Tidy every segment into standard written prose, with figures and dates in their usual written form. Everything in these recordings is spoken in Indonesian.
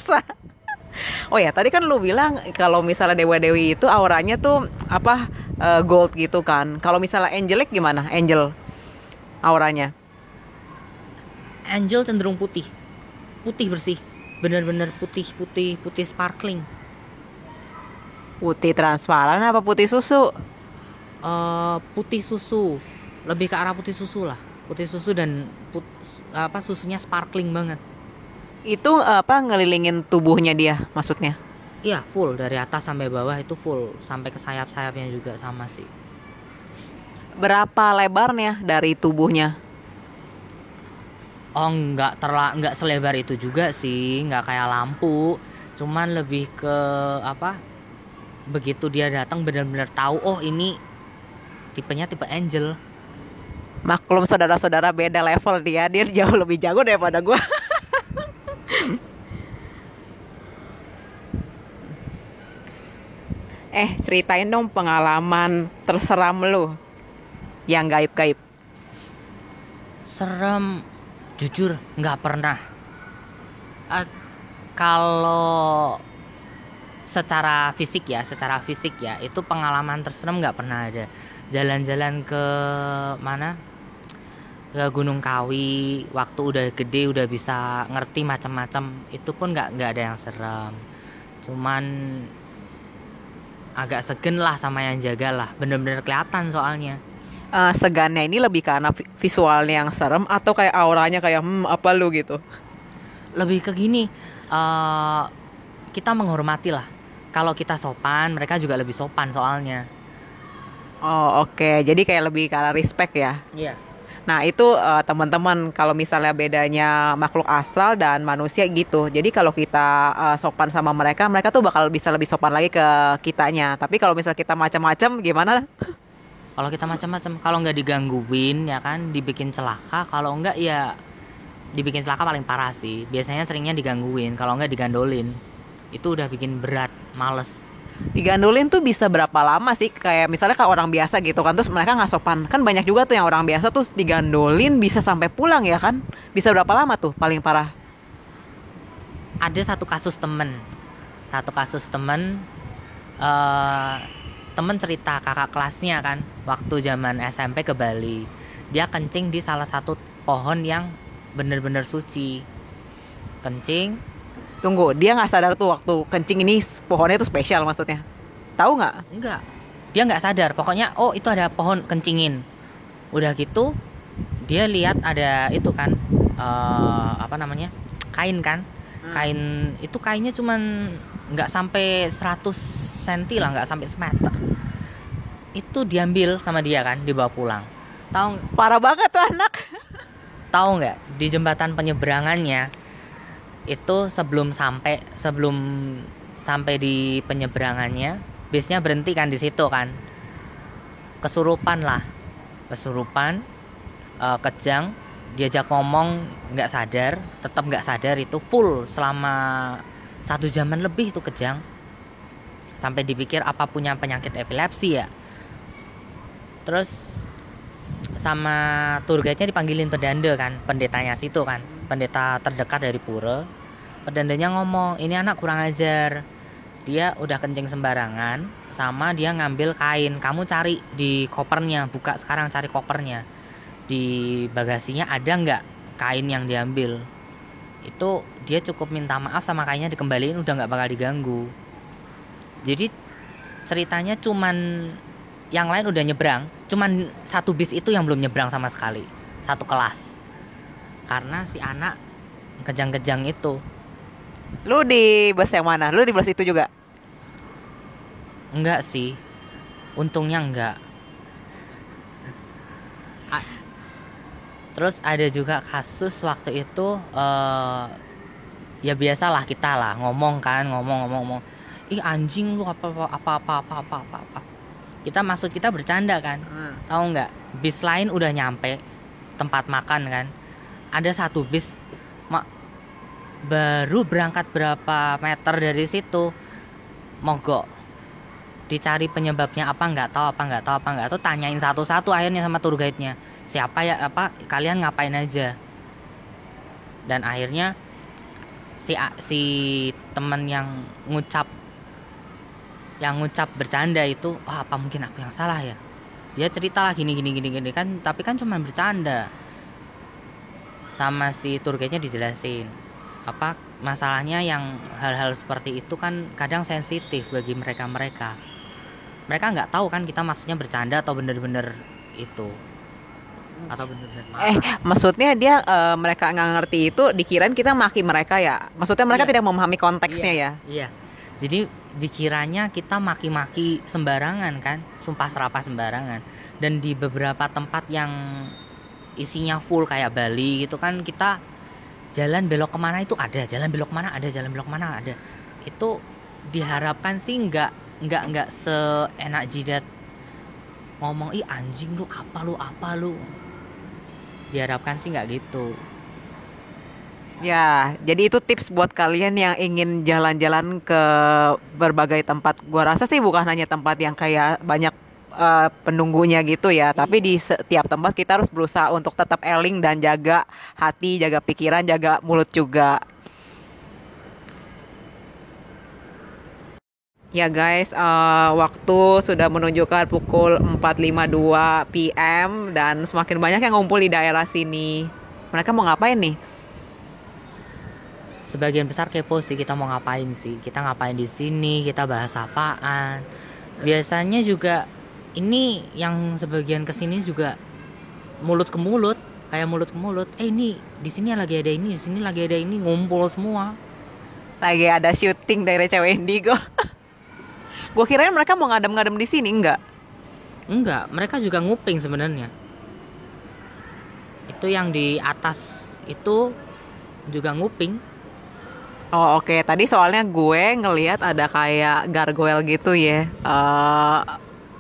biasa. Oh ya, tadi kan lu bilang kalau misalnya dewa-dewi itu auranya tuh apa, gold gitu kan. Kalau misalnya angelic gimana? Angel auranya. Angel cenderung putih, putih bersih, bener-bener putih putih putih sparkling. Putih transparan apa putih susu? Putih susu, lebih ke arah putih susu lah, putih susu dan susunya sparkling banget. Itu apa, ngelilingin tubuhnya dia maksudnya? Iya, full dari atas sampai bawah itu full, sampai ke sayap-sayapnya juga sama sih. Berapa lebarnya dari tubuhnya? Oh, nggak selebar itu juga sih, nggak kayak lampu, cuman lebih ke apa, begitu dia datang benar-benar tahu, oh ini tipenya tipe angel. Maklum saudara-saudara, beda level dia jauh lebih jago daripada gue. Ceritain dong pengalaman terseram lu yang gaib-gaib. Serem, jujur nggak pernah. Eh, Kalau secara fisik ya itu pengalaman terserem nggak pernah ada. Jalan-jalan ke mana, ke Gunung Kawi waktu udah gede udah bisa ngerti macam-macam, itu pun nggak ada yang serem, cuman agak segen lah sama yang jaga lah, bener-bener kelihatan soalnya. Segannya ini lebih karena visualnya yang serem atau kayak auranya kayak apa lu gitu? Lebih ke gini, kita menghormati lah, kalau kita sopan mereka juga lebih sopan soalnya. Oh oke, jadi kayak lebih karena respect ya. Iya. Nah itu teman-teman, kalau misalnya bedanya makhluk astral dan manusia gitu. Jadi kalau kita sopan sama mereka, mereka tuh bakal bisa lebih sopan lagi ke kitanya. Tapi kalau misalnya kita macam-macam gimana? Kalau kita macam-macam, kalau nggak digangguin ya kan, dibikin celaka. Kalau nggak ya dibikin celaka paling parah sih. Biasanya seringnya digangguin, kalau nggak digandolin. Itu udah bikin berat, males. Digandulin tuh bisa berapa lama sih? Kayak misalnya kalau orang biasa gitu kan, terus mereka nggak sopan. Kan banyak juga tuh yang orang biasa tuh digandolin bisa sampai pulang ya kan? Bisa berapa lama tuh paling parah? Ada satu kasus temen, eh temen cerita kakak kelasnya kan, waktu zaman SMP ke Bali, dia kencing di salah satu pohon yang bener-bener suci. Kencing. Tunggu, dia nggak sadar tuh waktu kencing ini pohonnya tuh spesial maksudnya? Tahu nggak? Enggak, dia nggak sadar, pokoknya oh itu ada pohon, kencingin. Udah gitu dia lihat ada itu kan, apa namanya, kain kan, kain itu, kainnya cuman nggak sampai 100 cm lah, nggak sampai semeter. Itu diambil sama dia kan, dibawa pulang. Parah banget tuh anak. Tahu nggak, di jembatan penyeberangannya itu, sebelum sampai di penyeberangannya, bisnya berhenti kan di situ kan, kesurupan, kejang, diajak ngomong nggak sadar, tetap nggak sadar, itu full selama 1 jaman lebih itu kejang, sampai dipikir apa punya penyakit epilepsi ya. Terus sama tour guide-nya dipanggilin pedanda kan, pendetanya situ kan, pendeta terdekat dari pura. Pedandanya ngomong, ini anak kurang ajar, dia udah kencing sembarangan, sama dia ngambil kain, kamu cari di kopernya, buka sekarang, cari kopernya, di bagasinya ada nggak kain yang diambil. Itu dia cukup minta maaf sama kainnya dikembaliin, udah nggak bakal diganggu. Jadi ceritanya cuman yang lain udah nyebrang, cuman satu bis itu yang belum nyebrang sama sekali, satu kelas, karena si anak kejang-kejang itu. Lu di bus yang mana? Lu di bus itu juga? Enggak sih, untungnya enggak. Terus ada juga kasus waktu itu, ya biasalah kita lah ngomong kan, ngomong, ih anjing lu, apa. Kita bercanda kan. Tahu nggak, bis lain udah nyampe tempat makan kan, ada satu bis baru berangkat berapa meter dari situ mogok. Dicari penyebabnya apa nggak tahu, tanyain satu-satu akhirnya sama tour guide-nya, siapa ya, apa kalian ngapain aja. Dan akhirnya si teman yang ngucap bercanda itu, oh, apa mungkin aku yang salah ya, dia cerita lah gini kan, tapi kan cuma bercanda. Sama si tour guide-nya dijelasin apa masalahnya, yang hal-hal seperti itu kan kadang sensitif bagi mereka nggak tahu kan kita maksudnya bercanda atau bener-bener itu, atau bener-bener Maksudnya dia mereka nggak ngerti itu, dikirain kita maki mereka ya. Maksudnya mereka Iya. tidak memahami konteksnya ya. Iya. Jadi dikiranya kita maki-maki sembarangan kan, sumpah serapah sembarangan. Dan di beberapa tempat yang isinya full kayak Bali gitu kan, kita jalan belok kemana itu ada, jalan belok mana ada. Itu diharapkan sih nggak seenak jidat ngomong ih anjing lu apa lu. Diharapkan sih nggak gitu. Ya, jadi itu tips buat kalian yang ingin jalan-jalan ke berbagai tempat. Gua rasa sih bukan hanya tempat yang kayak banyak penunggunya gitu ya, tapi di setiap tempat kita harus berusaha untuk tetap eling dan jaga hati, jaga pikiran, jaga mulut juga. Ya guys, waktu sudah menunjukkan pukul 4.52 PM dan semakin banyak yang ngumpul di daerah sini. Mereka mau ngapain nih? Sebagian besar kepo sih, kita mau ngapain sih, kita ngapain di sini, kita bahas apaan. Biasanya juga ini yang sebagian kesini juga mulut ke mulut, kayak mulut ke mulut. Ini di sini lagi ada ini, di sini lagi ada ini, ngumpul semua. Lagi ada syuting dari cewek Indigo. Gue kirain mereka mau ngadem-ngadem di sini, enggak? Enggak, mereka juga nguping sebenarnya. Itu yang di atas itu juga nguping. Oh oke. Tadi soalnya gue ngelihat ada kayak gargoyle gitu ya.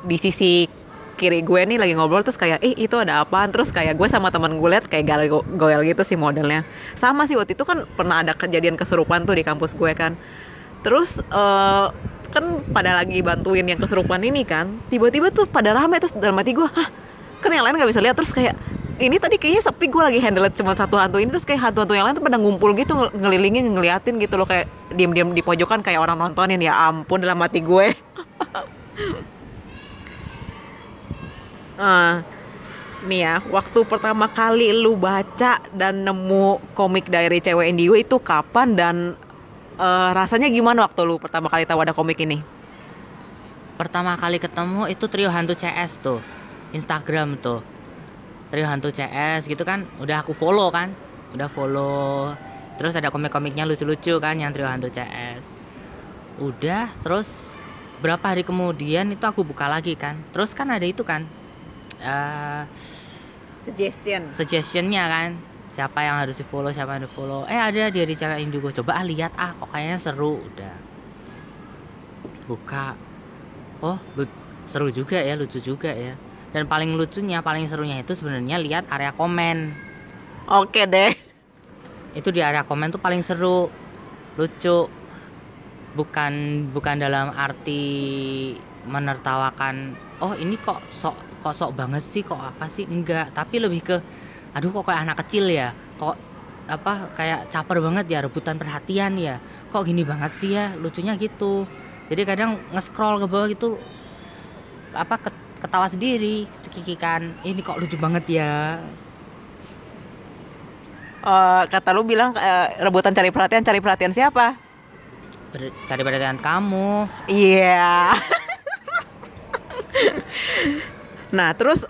Di sisi kiri gue nih lagi ngobrol, terus kayak itu ada apaan, terus kayak gue sama teman gue lihat kayak gargoyle gitu sih modelnya. Sama sih waktu itu kan pernah ada kejadian kesurupan tuh di kampus gue kan. Terus kan pada lagi bantuin yang kesurupan ini kan, tiba-tiba tuh pada rame, terus dalam hati gue, hah, kan yang lain nggak bisa lihat, terus kayak ini tadi kayaknya sepi, gue lagi handle cuma satu hantu ini, terus kayak hantu-hantu yang lain tuh pada ngumpul gitu, ngelilingin, ngeliatin gitu loh, kayak diam-diam di pojokan kayak orang nontonin. Ya ampun, dalam hati gue. Nih ya, waktu pertama kali lu baca dan nemu komik Diary Cewek Indigo itu kapan, dan rasanya gimana waktu lu pertama kali tahu ada komik ini? Pertama kali ketemu itu Trio Hantu CS tuh, Instagram tuh, Trio Hantu CS gitu kan, udah aku follow kan, udah follow. Terus ada komik-komiknya lucu-lucu kan yang Trio Hantu CS. Udah, terus berapa hari kemudian itu aku buka lagi kan, terus kan ada itu kan suggestionnya kan, siapa yang harus di follow, siapa yang di follow. Ada dia di Cewek Indigo, coba lihat kok kayaknya seru. Udah buka, seru juga ya, lucu juga ya. Dan paling serunya itu sebenarnya lihat area komen. Oke deh. Itu di area komen tuh paling seru, lucu. Bukan dalam arti menertawakan, ini kok sok banget sih, kok apa sih, enggak, tapi lebih ke aduh kok kayak anak kecil ya, kok kayak caper banget ya, rebutan perhatian ya, kok gini banget sih ya, lucunya gitu. Jadi kadang nge-scroll ke bawah gitu, ketawa sendiri, cekikikan, ini kok lucu banget ya. Kata lu bilang rebutan cari perhatian siapa? Cari perhatian kamu. Iya. Nah terus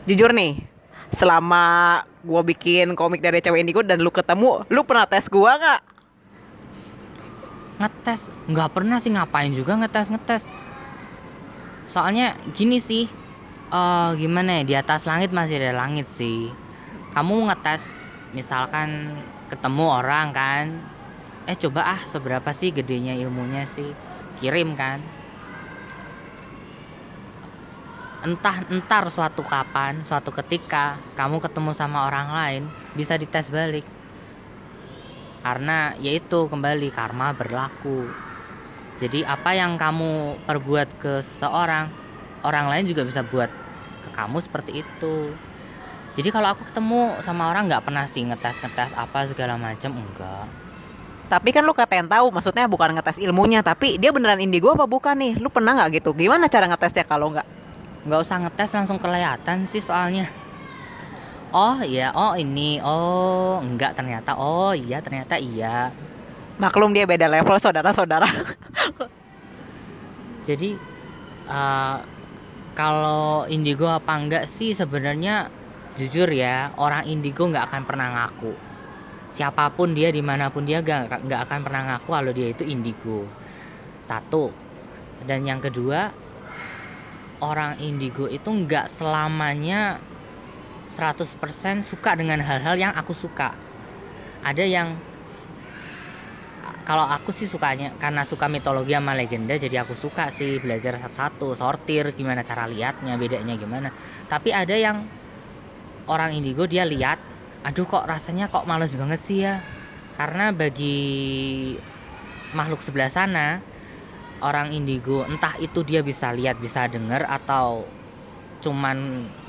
jujur nih, selama gue bikin komik dari Cewek Indigo dan lu ketemu, lu pernah tes gue gak? Ngetes? Nggak pernah sih, ngapain juga ngetes. Soalnya gini sih, gimana ya, di atas langit masih ada langit sih. Kamu ngetes, misalkan ketemu orang kan, coba seberapa sih gedenya ilmunya sih, kirim kan. Entar suatu ketika kamu ketemu sama orang lain, bisa dites balik. Karena yaitu kembali karma berlaku. Jadi apa yang kamu perbuat ke seseorang, orang lain juga bisa buat ke kamu seperti itu. Jadi kalau aku ketemu sama orang nggak pernah sih ngetes apa segala macam, enggak. Tapi kan lu katain tahu, maksudnya bukan ngetes ilmunya, tapi dia beneran indigo apa bukan nih? Lu pernah nggak gitu? Gimana cara ngetesnya kalau nggak? Nggak usah ngetes, langsung kelihatan sih soalnya. Oh iya, oh ini, oh enggak ternyata, oh iya ternyata iya. Maklum dia beda level saudara-saudara. Jadi eh, kalau indigo apa enggak sih sebenarnya, jujur ya, orang indigo nggak akan pernah ngaku. Siapapun dia, dimanapun dia, nggak akan pernah ngaku kalau dia itu indigo. Satu. Dan yang kedua, orang indigo itu nggak selamanya 100% suka dengan hal-hal yang aku suka. Ada yang, kalau aku sih sukanya karena suka mitologi sama legenda, jadi aku suka sih belajar satu-satu, sortir gimana cara lihatnya, bedanya gimana. Tapi ada yang orang indigo dia lihat, aduh kok rasanya kok males banget sih ya. Karena bagi makhluk sebelah sana, orang indigo entah itu dia bisa lihat, bisa dengar, atau cuman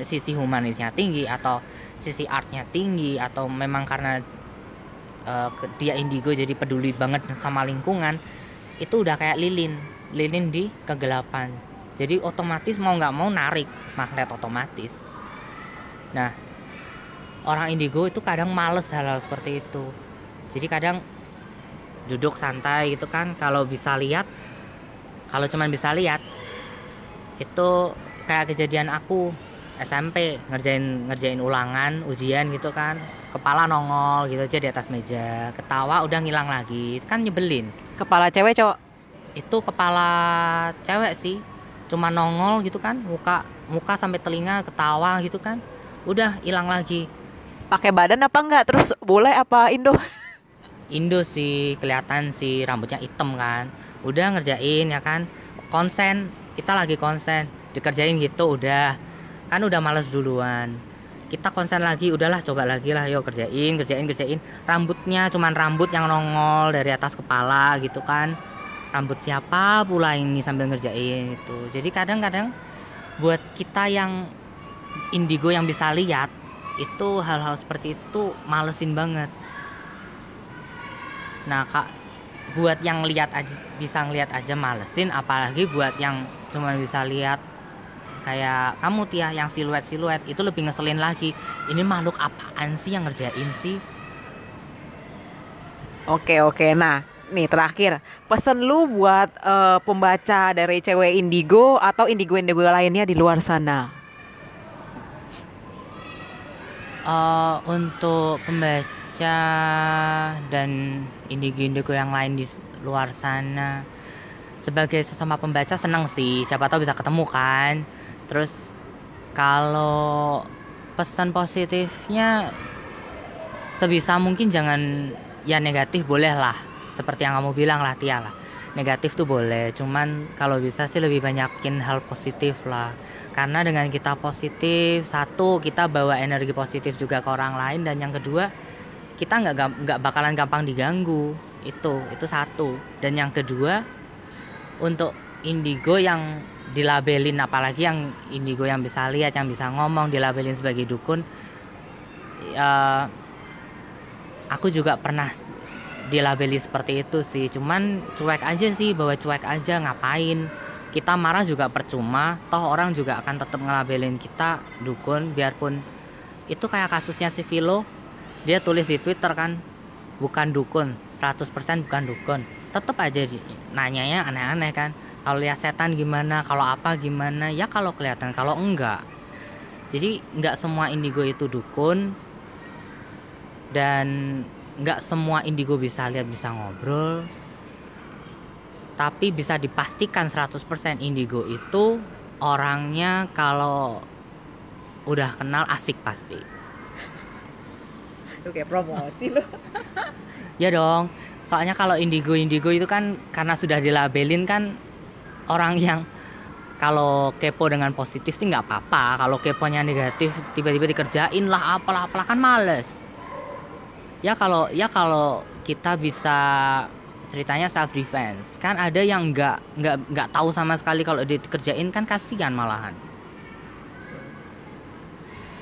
sisi humanisnya tinggi, atau sisi artnya tinggi, atau memang karena dia indigo jadi peduli banget sama lingkungan, itu udah kayak lilin di kegelapan. Jadi otomatis mau nggak mau narik magnet otomatis. Nah, orang indigo itu kadang males hal-hal seperti itu. Jadi kadang duduk santai gitu kan, kalau cuman bisa lihat, itu kayak kejadian aku SMP ngerjain ulangan ujian gitu kan, kepala nongol gitu aja di atas meja, ketawa udah ngilang lagi, itu kan nyebelin. Kepala cewek cowok? Itu kepala cewek sih, cuma nongol gitu kan, muka sampai telinga, ketawa gitu kan, udah hilang lagi. Pakai badan apa enggak? Terus bule apa Indo? Indo sih, kelihatan sih, rambutnya hitam kan. Udah ngerjain ya kan, konsen, kita lagi konsen, dikerjain gitu udah. Kan udah males duluan. Kita konsen lagi, udahlah coba lagi lah, yuk kerjain. Rambutnya cuman rambut yang nongol dari atas kepala gitu kan. Rambut siapa pula ini sambil ngerjain itu. Jadi kadang-kadang buat kita yang indigo yang bisa lihat, itu hal-hal seperti itu malesin banget. Nah kak, buat yang bisa ngeliat aja malesin, apalagi buat yang cuma bisa lihat kayak kamu Tia, yang siluet itu lebih ngeselin lagi. Ini makhluk apaan sih yang ngerjain sih? Oke. Nah, nih terakhir, pesan lu buat pembaca dari cewek indigo atau indigo lainnya di luar sana. Untuk pembaca dan indigo yang lain di luar sana, sebagai sesama pembaca seneng sih, siapa tahu bisa ketemu kan. Terus kalau pesan positifnya, sebisa mungkin jangan, ya negatif boleh lah, seperti yang kamu bilang lah Tia lah, negatif tuh boleh, cuman kalau bisa sih lebih banyakin hal positif lah. Karena dengan kita positif, satu, kita bawa energi positif juga ke orang lain, dan yang kedua, kita nggak bakalan gampang diganggu. Itu satu. Dan yang kedua, untuk indigo yang dilabelin, apalagi yang indigo yang bisa lihat, yang bisa ngomong, dilabelin sebagai dukun, aku juga pernah dilabeli seperti itu sih. Cuman cuek aja sih, bawa cuek aja, ngapain kita marah juga percuma, toh orang juga akan tetap ngelabelin kita dukun. Biarpun itu kayak kasusnya si Vilo, dia tulis di Twitter kan, bukan dukun, 100% bukan dukun, tetap aja nanyanya aneh-aneh kan. Kalau lihat setan gimana, kalau apa gimana, ya kalau kelihatan, kalau enggak. Jadi enggak semua indigo itu dukun, dan enggak semua indigo bisa lihat, bisa ngobrol. Tapi bisa dipastikan 100% indigo itu orangnya kalau udah kenal asik pasti. Itu kayak promosi loh. Ya dong, soalnya kalau indigo itu kan karena sudah dilabelin kan, orang yang kalau kepo dengan positif sih nggak apa-apa. Kalau keponya negatif, tiba-tiba dikerjain lah apalah kan males. Ya kalau kita bisa, ceritanya self defense kan, ada yang nggak tahu sama sekali, kalau dikerjain kan kasihan malahan.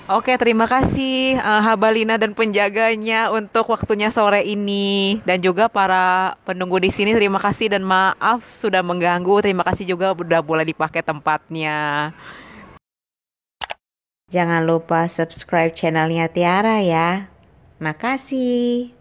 Oke, terima kasih Habalina dan penjaganya untuk waktunya sore ini dan juga para penunggu di sini terima kasih dan maaf sudah mengganggu. Terima kasih juga udah boleh dipakai tempatnya. Jangan lupa subscribe channelnya Tiara ya. Makasih.